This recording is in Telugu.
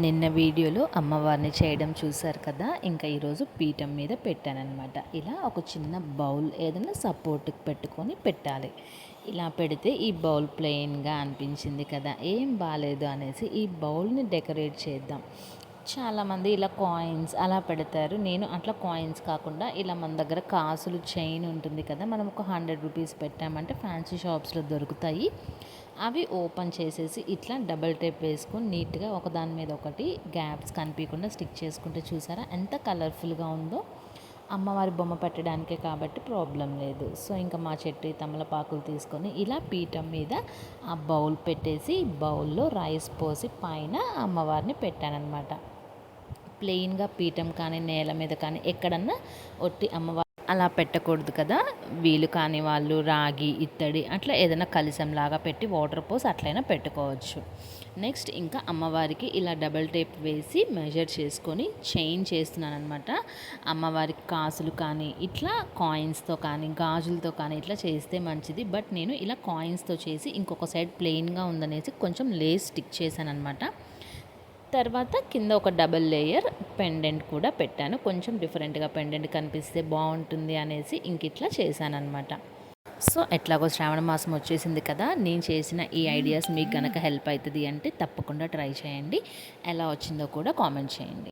నిన్న వీడియోలో అమ్మవారిని చేయడం చూశారు కదా. ఇంకా ఈరోజు పీఠం మీద పెట్టానన్నమాట. ఇలా ఒక చిన్న బౌల్ ఏదైనా సపోర్ట్కి పెట్టుకొని పెట్టాలి. ఇలా పెడితే ఈ బౌల్ ప్లెయిన్గా అనిపించింది కదా, ఏం బాగాలేదు అనేసి ఈ బౌల్ని డెకరేట్ చేద్దాం. చాలామంది ఇలా కాయిన్స్ అలా పెడతారు. నేను అట్లా కాయిన్స్ కాకుండా ఇలా మన దగ్గర కాసులు చైన్ ఉంటుంది కదా, మనం ఒక 100 రూపీస్ పెట్టామంటే ఫ్యాన్సీ షాప్స్లో దొరుకుతాయి. అవి ఓపెన్ చేసేసి ఇట్లా డబల్ టేప్ వేసుకొని నీట్గా ఒకదాని మీద ఒకటి గ్యాప్స్ కనిపించకుండా స్టిక్ చేసుకుంటే చూసారా ఎంత కలర్ఫుల్గా ఉందో. అమ్మవారి బొమ్మ పెట్టడానికే కాబట్టి ప్రాబ్లం లేదు. సో ఇంకా మా చెట్టు తమలపాకులు తీసుకొని ఇలా పీఠం మీద ఆ బౌల్ పెట్టేసి బౌల్లో రైస్ పోసి పైన అమ్మవారిని పెట్టానన్నమాట. ప్లెయిన్గా పీఠం కానీ నేల మీద కానీ ఎక్కడన్నా ఒట్టి అమ్మవారి అలా పెట్టకూడదు కదా. వీలు కాని వాళ్ళు రాగి ఇత్తడి అట్లా ఏదైనా కలిసంలాగా పెట్టి వాటర్ పోసి అట్లయినా పెట్టుకోవచ్చు. నెక్స్ట్ ఇంకా అమ్మవారికి ఇలా డబల్ టేప్ వేసి మెజర్ చేసుకొని చైన్ చేస్తున్నాను అనమాట. అమ్మవారికి కాసులు కానీ ఇట్లా కాయిన్స్తో కానీ గాజులతో కానీ ఇట్లా చేస్తే మంచిది. బట్ నేను ఇలా కాయిన్స్తో చేసి ఇంకొక సైడ్ ప్లెయిన్గా ఉందనేసి కొంచెం లేస్ స్టిక్ చేశాను అనమాట. తర్వాత కింద ఒక డబల్ లేయర్ పెండెంట్ కూడా పెట్టాను. కొంచెం డిఫరెంట్గా పెండెంట్ కనిపిస్తే బాగుంటుంది అనేసి ఇంక ఇట్లా చేశానమాట. సో ఎట్లాగో శ్రావణ మాసం వచ్చేసింది కదా, నేను చేసిన ఈ ఐడియాస్ మీకు కనుక హెల్ప్ అవుతుంది అంటే తప్పకుండా ట్రై చేయండి. ఎలా వచ్చిందో కూడా కామెంట్ చేయండి.